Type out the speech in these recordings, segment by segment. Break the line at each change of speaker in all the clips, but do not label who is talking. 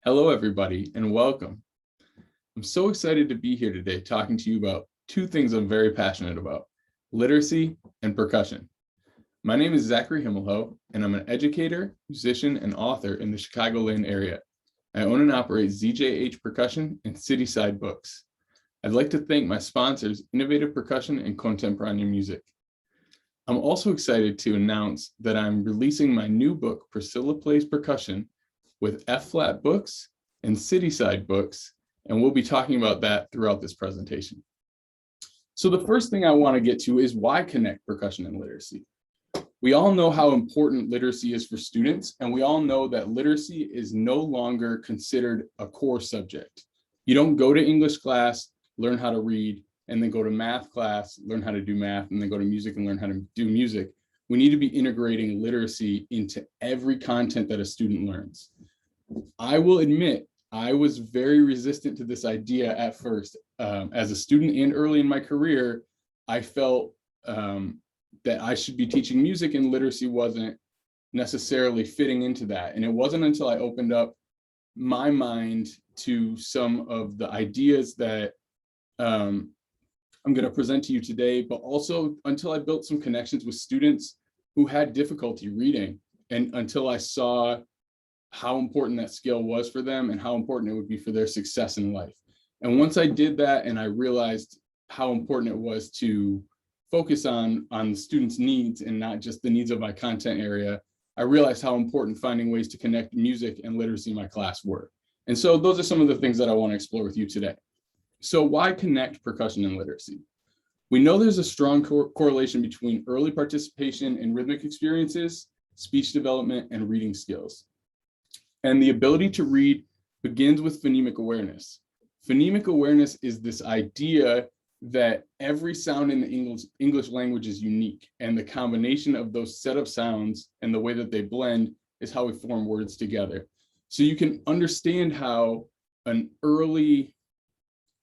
Hello, everybody, and welcome. I'm so excited to be here today talking to you about two things I'm very passionate about, literacy and percussion. My name is Zachary Himelhoch, and I'm an educator, musician, and author in the Chicagoland area. I own and operate ZJH Percussion and Cityside Books. I'd like to thank my sponsors, Innovative Percussion and Contemporary Music. I'm also excited to announce that I'm releasing my new book, Priscilla Plays Percussion, with F-flat books and Cityside books, and we'll be talking about that throughout this presentation. So the first thing I want to get to is why connect percussion and literacy. We all know how important literacy is for students, and we all know that literacy is no longer considered a core subject. You don't go to English class, learn how to read, and then go to math class, learn how to do math, and then go to music and learn how to do music. We need to be integrating literacy into every content that a student learns. I will admit, I was very resistant to this idea at first. As a student and early in my career, I felt that I should be teaching music and literacy wasn't necessarily fitting into that. And it wasn't until I opened up my mind to some of the ideas that I'm going to present to you today, but also until I built some connections with students who had difficulty reading, and until I saw how important that skill was for them and how important it would be for their success in life. And once I did that and I realized how important it was to focus on the students' needs and not just the needs of my content area, I realized how important finding ways to connect music and literacy in my class were. And so those are some of the things that I want to explore with you today. So why connect percussion and literacy? We know there's a strong correlation between early participation in rhythmic experiences, speech development, and reading skills. And the ability to read begins with phonemic awareness. Phonemic awareness is this idea that every sound in the English language is unique, and the combination of those set of sounds and the way that they blend is how we form words together. So you can understand how an early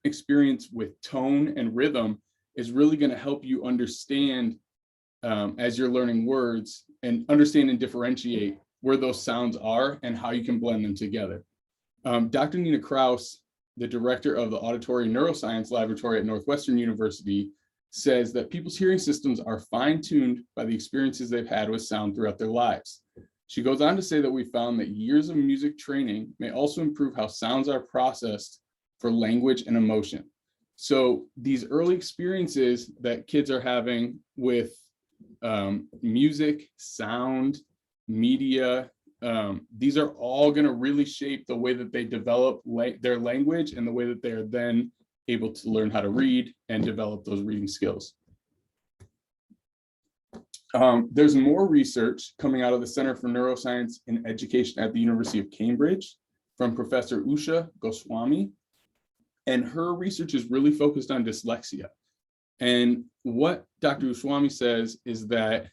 experience with tone and rhythm is really going to help you understand as you're learning words and understand and differentiate where those sounds are and how you can blend them together. Dr. Nina Kraus, the director of the Auditory Neuroscience Laboratory at Northwestern University, says that people's hearing systems are fine-tuned by the experiences they've had with sound throughout their lives. She goes on to say that we found that years of music training may also improve how sounds are processed for language and emotion. So these early experiences that kids are having with music, sound, media, these are all going to really shape the way that they develop their language and the way that they are then able to learn how to read and develop those reading skills. There's more research coming out of the Center for Neuroscience in Education at the University of Cambridge from Professor Usha Goswami. And her research is really focused on dyslexia. And what Dr. Goswami says is that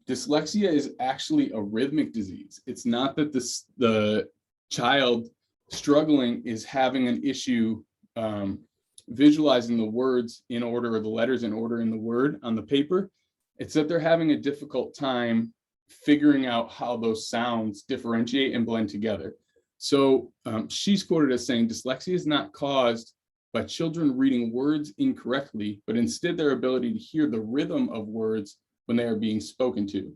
dyslexia is actually a rhythmic disease. It's not that the child struggling is having an issue visualizing the words in order or the letters in order in the word on the paper. It's that they're having a difficult time figuring out how those sounds differentiate and blend together. So she's quoted as saying, dyslexia is not caused by children reading words incorrectly, but instead their ability to hear the rhythm of words when they are being spoken to.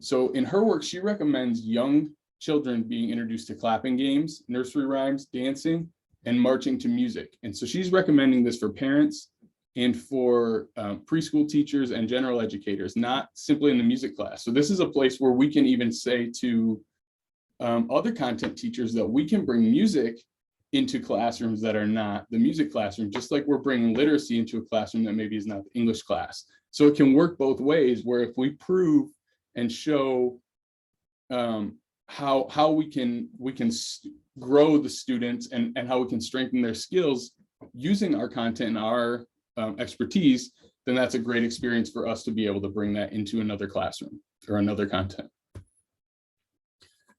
So in her work, she recommends young children being introduced to clapping games, nursery rhymes, dancing, and marching to music. And so she's recommending this for parents and for preschool teachers and general educators, not simply in the music class. So this is a place where we can even say to other content teachers that we can bring music into classrooms that are not the music classroom, just like we're bringing literacy into a classroom that maybe is not the English class. So it can work both ways, where if we prove and show how we can grow the students and how we can strengthen their skills using our content and our expertise, then that's a great experience for us to be able to bring that into another classroom or another content.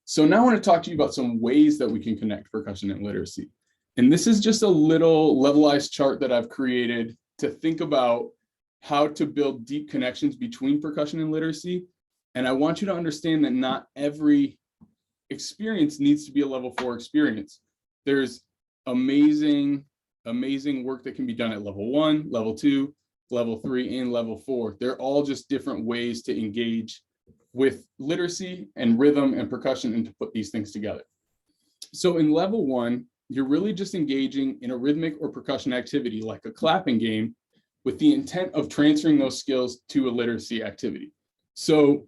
So now I want to talk to you about some ways that we can connect percussion and literacy. And this is just a little levelized chart that I've created to think about how to build deep connections between percussion and literacy. And I want you to understand that not every experience needs to be a level 4 experience. There's amazing work that can be done at level 1, level 2, level 3, and level 4. They're all just different ways to engage with literacy and rhythm and percussion and to put these things together. So in level 1, you're really just engaging in a rhythmic or percussion activity like a clapping game with the intent of transferring those skills to a literacy activity. So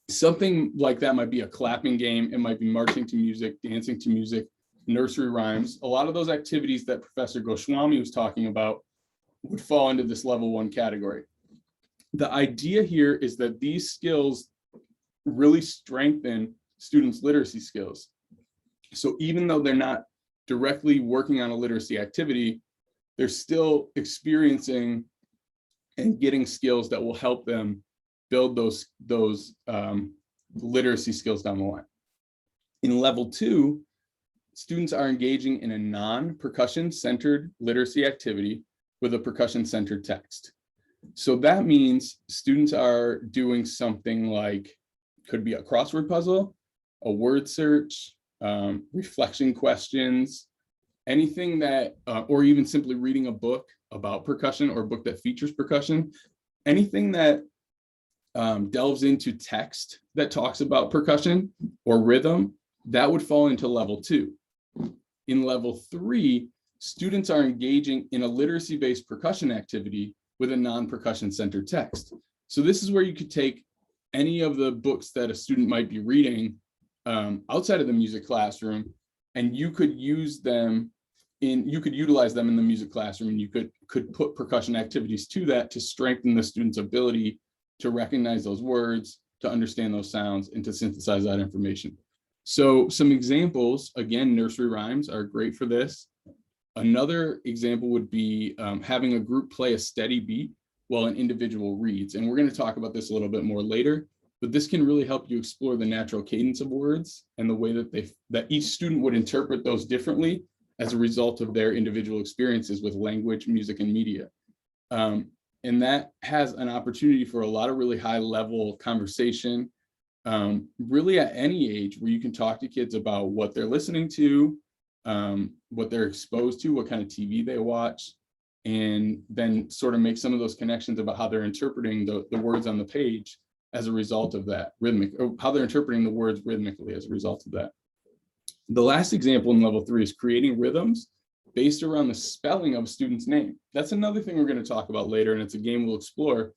something like that might be a clapping game. It might be marching to music, dancing to music, nursery rhymes. A lot of those activities that Professor Goswami was talking about would fall into this level 1 category. The idea here is that these skills really strengthen students' literacy skills. So even though they're not directly working on a literacy activity, they're still experiencing and getting skills that will help them build those literacy skills down the line. In level 2, students are engaging in a non-percussion centered literacy activity with a percussion centered text. So that means students are doing something like, could be a crossword puzzle, a word search, reflection questions, anything that, or even simply reading a book about percussion or a book that features percussion, anything that delves into text that talks about percussion or rhythm, that would fall into level 2. In level 3, students are engaging in a literacy-based percussion activity with a non-percussion centered text. So this is where you could take any of the books that a student might be reading outside of the music classroom, and you could use them you could utilize them in the music classroom, and you could put percussion activities to that to strengthen the student's ability to recognize those words, to understand those sounds, and to synthesize that information. So some examples, again, nursery rhymes are great for this. Another example would be having a group play a steady beat while an individual reads. And we're going to talk about this a little bit more later, but this can really help you explore the natural cadence of words and the way that each student would interpret those differently as a result of their individual experiences with language, music, and media. And that has an opportunity for a lot of really high level conversation, really at any age, where you can talk to kids about what they're listening to, what they're exposed to, what kind of TV they watch, and then sort of make some of those connections about how they're interpreting the words on the page as a result of that or how they're interpreting the words rhythmically as a result of that. The last example in level 3 is creating rhythms based around the spelling of a student's name. That's another thing we're going to talk about later, and it's a game we'll explore.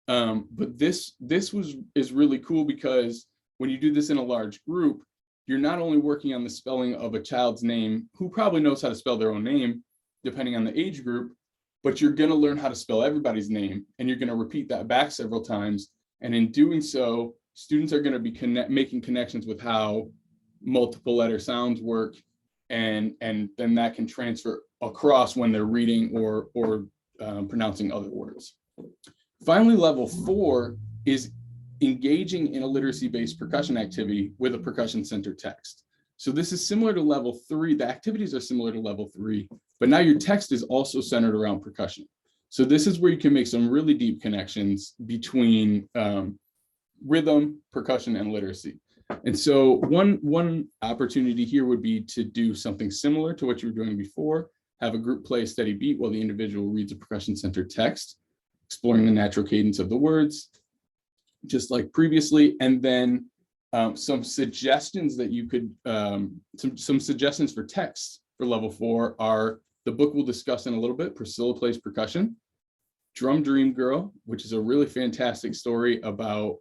But this is really cool because when you do this in a large group, you're not only working on the spelling of a child's name who probably knows how to spell their own name, depending on the age group, but you're going to learn how to spell everybody's name, and you're going to repeat that back several times. And in doing so, students are going to be making connections with how multiple letter sounds work, and then that can transfer across when they're reading or pronouncing other words. Finally, level 4 is engaging in a literacy-based percussion activity with a percussion-centered text. So this is similar to level 3. The activities are similar to level 3, but now your text is also centered around percussion. So this is where you can make some really deep connections between rhythm, percussion, and literacy. And so one opportunity here would be to do something similar to what you were doing before, have a group play a steady beat while the individual reads a percussion-centered text, exploring the natural cadence of the words, just like previously, and then some suggestions that you could, some suggestions for text for level 4 are the book we'll discuss in a little bit, Priscilla Plays Percussion, Drum Dream Girl, which is a really fantastic story about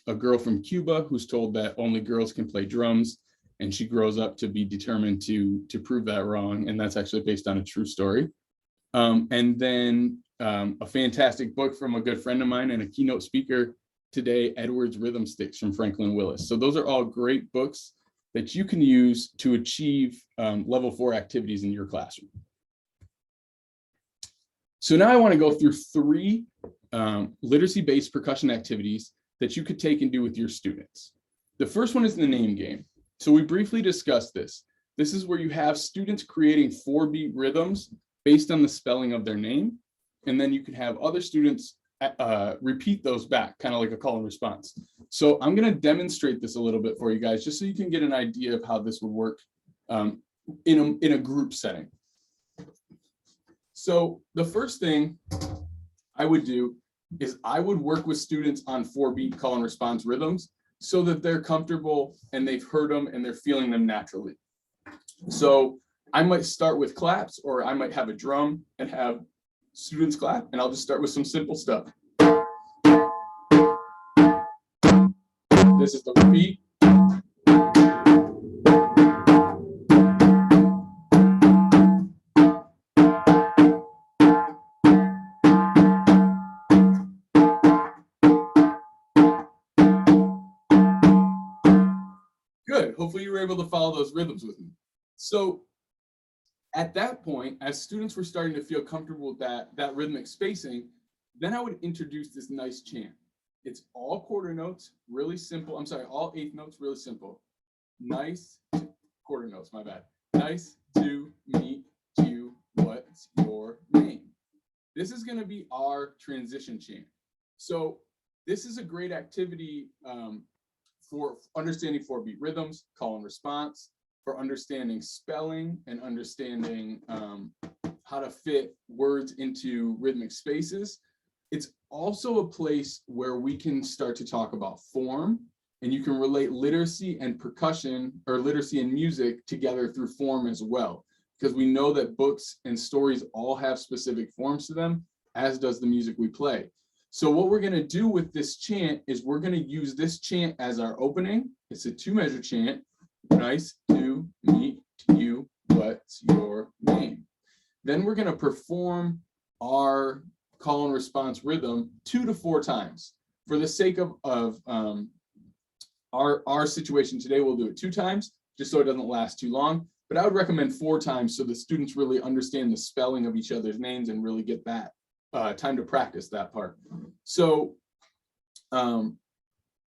a girl from Cuba who's told that only girls can play drums, and she grows up to be determined to prove that wrong, and that's actually based on a true story. And then a fantastic book from a good friend of mine and a keynote speaker today, Edward's Rhythm Sticks from Franklin Willis. So those are all great books that you can use to achieve level 4 activities in your classroom. So now I want to go through 3 literacy-based percussion activities that you could take and do with your students. The first one is the name game. So we briefly discussed this. This is where you have students creating 4-beat rhythms based on the spelling of their name. And then you can have other students repeat those back, kind of like a call and response. So I'm going to demonstrate this a little bit for you guys, just so you can get an idea of how this would work in a group setting. So the first thing I would do is I would work with students on 4-beat call and response rhythms so that they're comfortable and they've heard them and they're feeling them naturally. So I might start with claps, or I might have a drum and have students clap, and I'll just start with some simple stuff. This is the repeat. Good. Hopefully you were able to follow those rhythms with me. So at that point, as students were starting to feel comfortable with that rhythmic spacing, then I would introduce this nice chant. It's all quarter notes, really simple. I'm sorry, all eighth notes, really simple. Nice, quarter notes, my bad. Nice to meet you, what's your name? This is going to be our transition chant. So this is a great activity for understanding 4-beat rhythms, call and response, for understanding spelling and understanding how to fit words into rhythmic spaces. It's also a place where we can start to talk about form, and you can relate literacy and percussion, or literacy and music, together through form as well, because we know that books and stories all have specific forms to them, as does the music we play. So what we're going to do with this chant is we're going to use this chant as our opening. It's a 2-measure chant. Nice to meet you, what's your name? Then we're going to perform our call and response rhythm 2 to 4 times. For the sake of our situation today, we'll do it 2 times, just so it doesn't last too long. But I would recommend 4 times so the students really understand the spelling of each other's names and really get that time to practice that part. So I'm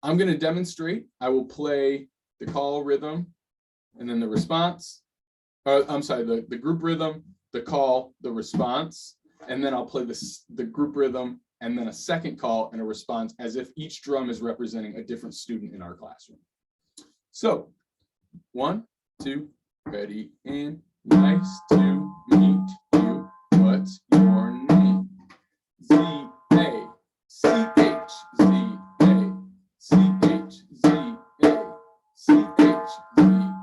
going to demonstrate. I will play the call rhythm and then the response. I'm sorry, the group rhythm, the call, the response, and then I'll play the group rhythm and then a second call and a response, as if each drum is representing a different student in our classroom. So 1, 2, ready, and nice to meet you, what's your name? Z-A, C-H, Z-A, C-H, Z-A, C-H, Z-A,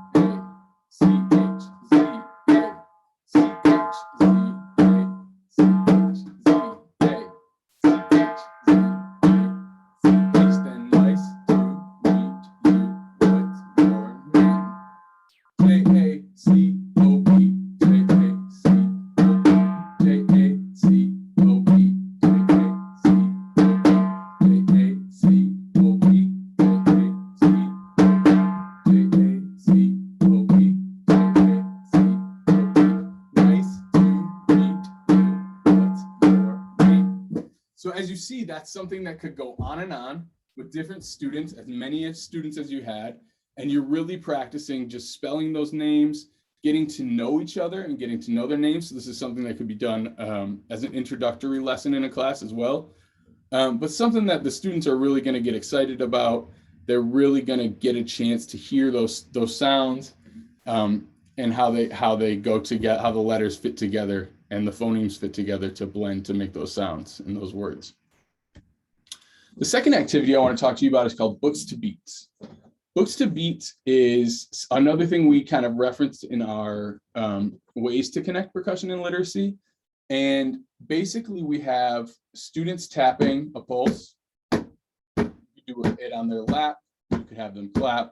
C-H, Z-A, C-H, Z-A, C-H, Z-A, C-H, Z-A, C-H, then nice to meet you, what's your name? J-A-C-O-B, J-A-C-O-B, J-A-C-O-B, So as you see, that's something that could go on and on with different students, as many students as you had, and you're really practicing just spelling those names, getting to know each other and getting to know their names. So this is something that could be done as an introductory lesson in a class as well. But something that the students are really going to get excited about. They're really going to get a chance to hear those sounds and how they go together, how the letters fit together and the phonemes fit together to blend to make those sounds and those words. The second activity I want to talk to you about is called Books to Beats. Books to Beats is another thing we kind of referenced in our ways to connect percussion and literacy. And basically we have students tapping a pulse. You do it on their lap. You could have them clap,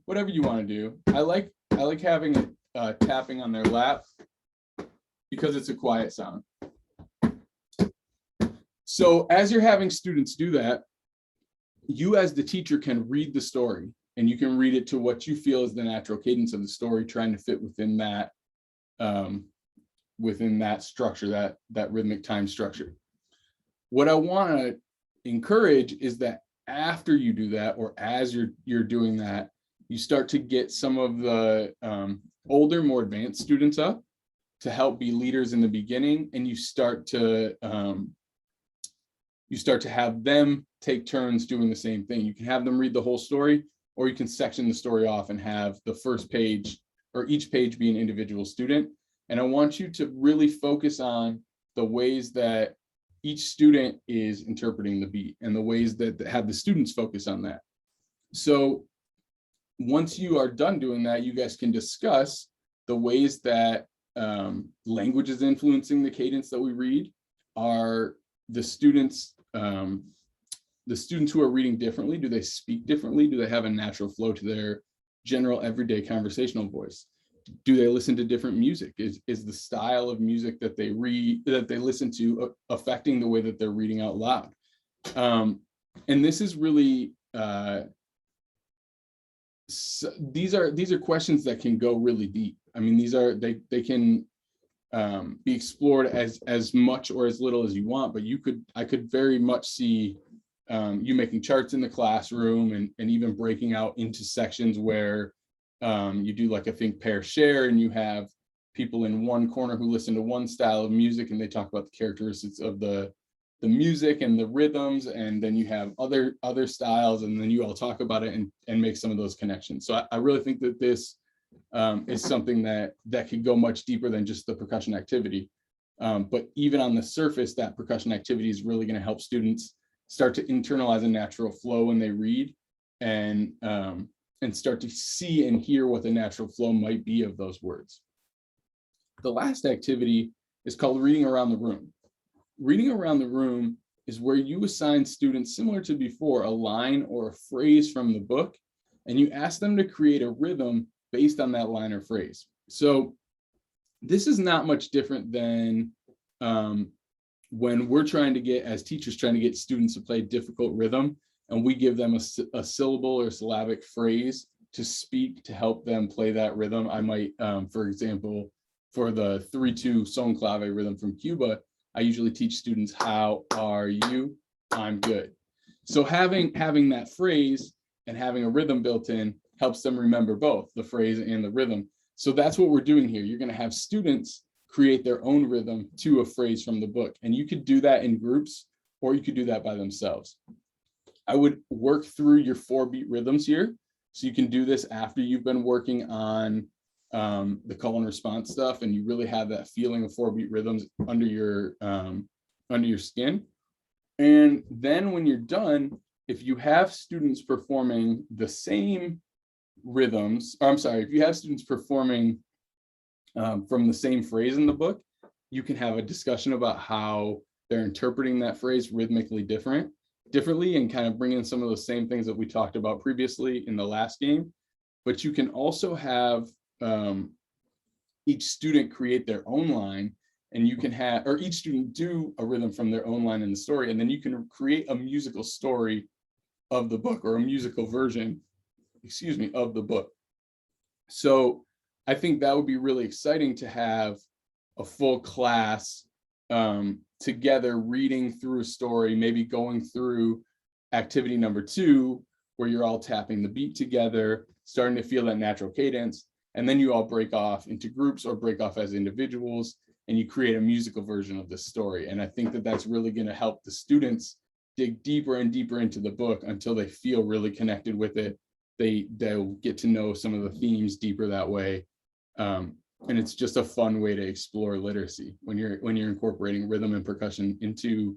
whatever you want to do. I like having it tapping on their lap because it's a quiet sound. So as you're having students do that, you as the teacher can read the story, and you can read it to what you feel is the natural cadence of the story, trying to fit within that structure, that rhythmic time structure. What I want to encourage is that after you do that, or as you're doing that, you start to get some of the older, more advanced students up to help be leaders in the beginning, and you start to you start to have them take turns doing the same thing. You can have them read the whole story, or you can section the story off and have the first page or each page be an individual student. And I want you to really focus on the ways that each student is interpreting the beat and the ways that have the students focus on that. So once you are done doing that, you guys can discuss the ways that language is influencing the cadence that we read. Are the students who are reading differently, do they speak differently? Do they have a natural flow to their general everyday conversational voice? Do they listen to different music? Is the style of music that they listen to affecting the way that they're reading out loud? And this is really so these are questions that can go really deep. I mean, they can be explored as much or as little as you want, but I could very much see you making charts in the classroom and even breaking out into sections where you do like a think, pair, share, and you have people in one corner who listen to one style of music and they talk about the characteristics of the music and the rhythms, and then you have other styles, and then you all talk about it and make some of those connections. So I really think that this is something that could go much deeper than just the percussion activity. But even on the surface, that percussion activity is really going to help students start to internalize a natural flow when they read, and start to see and hear what the natural flow might be of those words. The last activity is called reading around the room. Reading around the room is where you assign students, similar to before, a line or a phrase from the book, and you ask them to create a rhythm based on that line or phrase. So this is not much different than when we're as teachers, trying to get students to play difficult rhythm, and we give them a syllable or syllabic phrase to speak to help them play that rhythm. I might, for example, for the 3-2 son clave rhythm from Cuba, I usually teach students, how are you? I'm good. So having that phrase and having a rhythm built in helps them remember both the phrase and the rhythm. So that's what we're doing here. You're going to have students create their own rhythm to a phrase from the book. And you could do that in groups, or you could do that by themselves. I would work through your 4-beat rhythms here. So you can do this after you've been working on the call and response stuff, and you really have that feeling of 4-beat rhythms under your skin. And then when you're done, if you have students performing the same rhythms, if you have students performing from the same phrase in the book, you can have a discussion about how they're interpreting that phrase rhythmically differently, and kind of bring in some of those same things that we talked about previously in the last game. But you can also have each student create their own line, and you can have, or each student do a rhythm from their own line in the story, and then you can create a musical story of the book, or a musical version, of the book. So I think that would be really exciting to have a full class together reading through a story, maybe going through activity number 2, where you're all tapping the beat together, starting to feel that natural cadence. And then you all break off into groups or break off as individuals, and you create a musical version of the story. And I think that that's really going to help the students dig deeper and deeper into the book until they feel really connected with it. They'll get to know some of the themes deeper that way. And it's just a fun way to explore literacy when you're incorporating rhythm and percussion into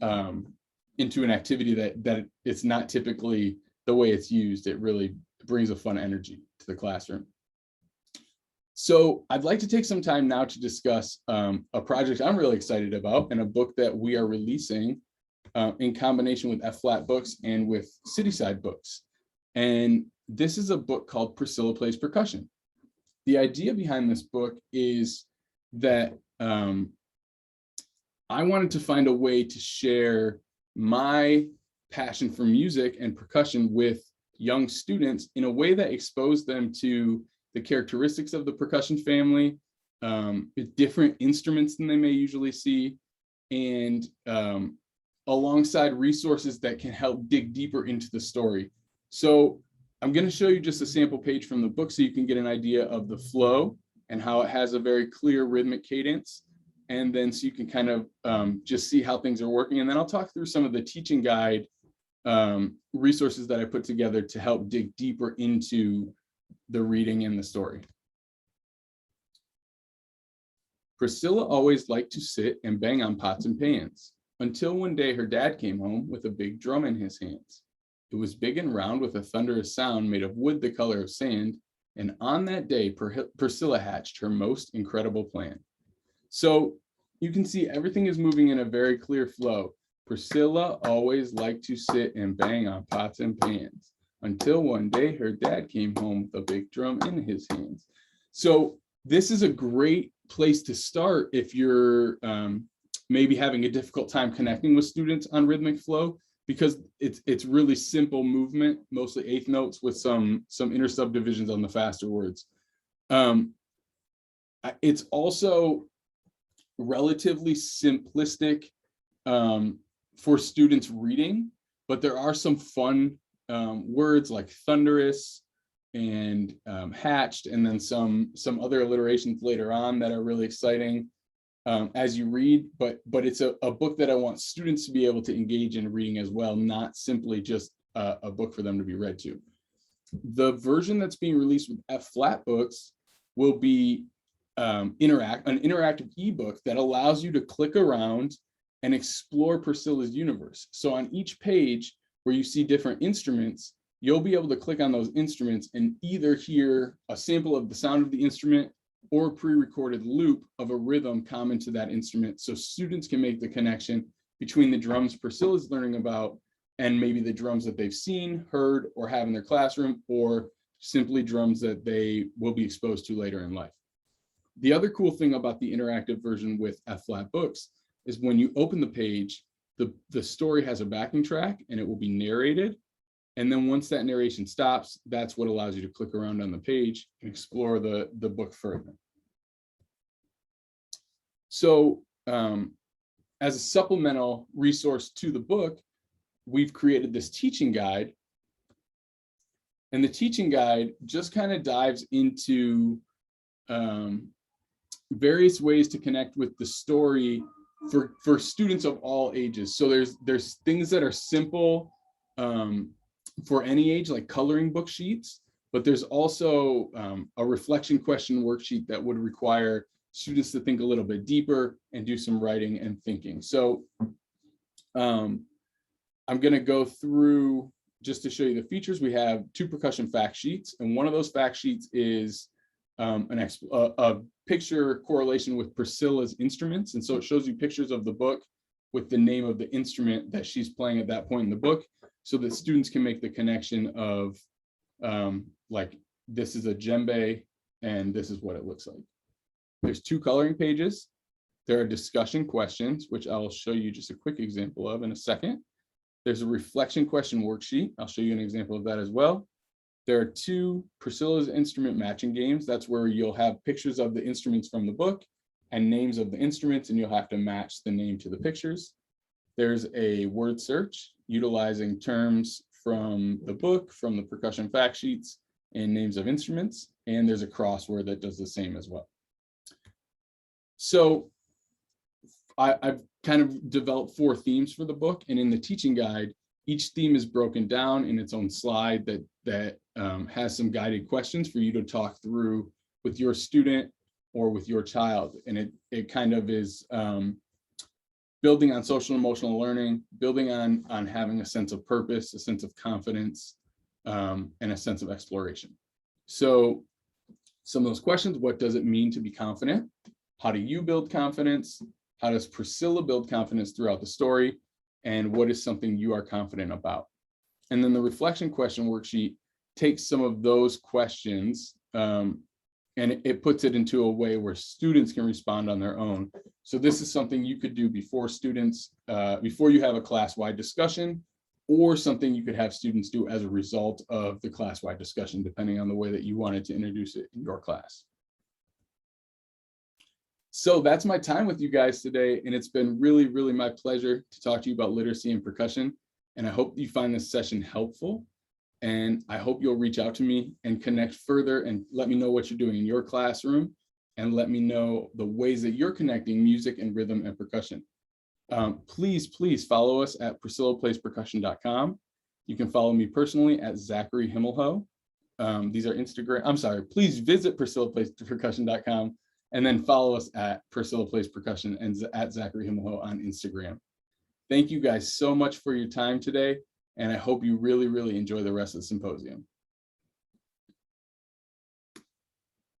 an activity that it's not typically the way it's used. It really brings a fun energy to the classroom. So I'd like to take some time now to discuss a project I'm really excited about, and a book that we are releasing in combination with F-Flat Books and with Cityside Books. And this is a book called Priscilla Plays Percussion. The idea behind this book is that I wanted to find a way to share my passion for music and percussion with young students in a way that exposed them to the characteristics of the percussion family, different instruments than they may usually see, and alongside resources that can help dig deeper into the story. So I'm going to show you just a sample page from the book so you can get an idea of the flow and how it has a very clear rhythmic cadence. and then so you can kind of just see how things are working. And then I'll talk through some of the teaching guide resources that I put together to help dig deeper into the reading and the story. Priscilla always liked to sit and bang on pots and pans, until one day her dad came home with a big drum in his hands. It was big and round with a thunderous sound made of wood the color of sand, and on that day, Priscilla hatched her most incredible plan. So you can see everything is moving in a very clear flow. Priscilla always liked to sit and bang on pots and pans, until one day her dad came home with a big drum in his hands. So this is a great place to start if you're maybe having a difficult time connecting with students on rhythmic flow, because it's really simple movement, mostly eighth notes with some inner subdivisions on the faster words. It's also relatively simplistic for students reading, but there are some fun words like thunderous and hatched, and then some other alliterations later on that are really exciting as you read, but it's a book that I want students to be able to engage in reading as well, not simply just a book for them to be read to. The version that's being released with F-flat books will be an interactive ebook that allows you to click around and explore Priscilla's universe. So on each page where you see different instruments, you'll be able to click on those instruments and either hear a sample of the sound of the instrument or a pre-recorded loop of a rhythm common to that instrument, so students can make the connection between the drums Priscilla's learning about and maybe the drums that they've seen, heard, or have in their classroom, or simply drums that they will be exposed to later in life. The other cool thing about the interactive version with F-flat books is when you open the page, the story has a backing track and it will be narrated. And then once that narration stops, that's what allows you to click around on the page and explore the book further. So as a supplemental resource to the book, we've created this teaching guide. And the teaching guide just kind of dives into various ways to connect with the story for students of all ages. So there's things that are simple for any age, like coloring book sheets, but there's also a reflection question worksheet that would require students to think a little bit deeper and do some writing and thinking. So I'm going to go through just to show you the features. We have 2 percussion fact sheets, and one of those fact sheets is a picture correlation with Priscilla's instruments. And so it shows you pictures of the book with the name of the instrument that she's playing at that point in the book, so that students can make the connection of like, this is a djembe and this is what it looks like. There's 2 coloring pages. There are discussion questions, which I'll show you just a quick example of in a second. There's a reflection question worksheet. I'll show you an example of that as well. There are 2 Priscilla's instrument matching games. That's where you'll have pictures of the instruments from the book and names of the instruments, and you'll have to match the name to the pictures. There's a word search utilizing terms from the book, from the percussion fact sheets, and names of instruments. And there's a crossword that does the same as well. So I've kind of developed 4 themes for the book, and in the teaching guide, each theme is broken down in its own slide that has some guided questions for you to talk through with your student or with your child. And it kind of is building on social and emotional learning, building on having a sense of purpose, a sense of confidence, and a sense of exploration. So some of those questions: what does it mean to be confident? How do you build confidence? How does Priscilla build confidence throughout the story? And what is something you are confident about? And then the reflection question worksheet takes some of those questions and it puts it into a way where students can respond on their own. So this is something you could do before you have a class-wide discussion, or something you could have students do as a result of the class-wide discussion, depending on the way that you wanted to introduce it in your class. So that's my time with you guys today, and it's been really, really my pleasure to talk to you about literacy and percussion. And I hope you find this session helpful, and I hope you'll reach out to me and connect further and let me know what you're doing in your classroom. and let me know the ways that you're connecting music and rhythm and percussion. Please follow us at PriscillaPlaysPercussion.com. You can follow me personally at Zachary Himelhoch. These are Instagram. Please visit PriscillaPlaysPercussion.com and then follow us at Priscilla Plays Percussion and at Zachary Himelhoch on Instagram. Thank you guys so much for your time today, and I hope you really enjoy the rest of the symposium.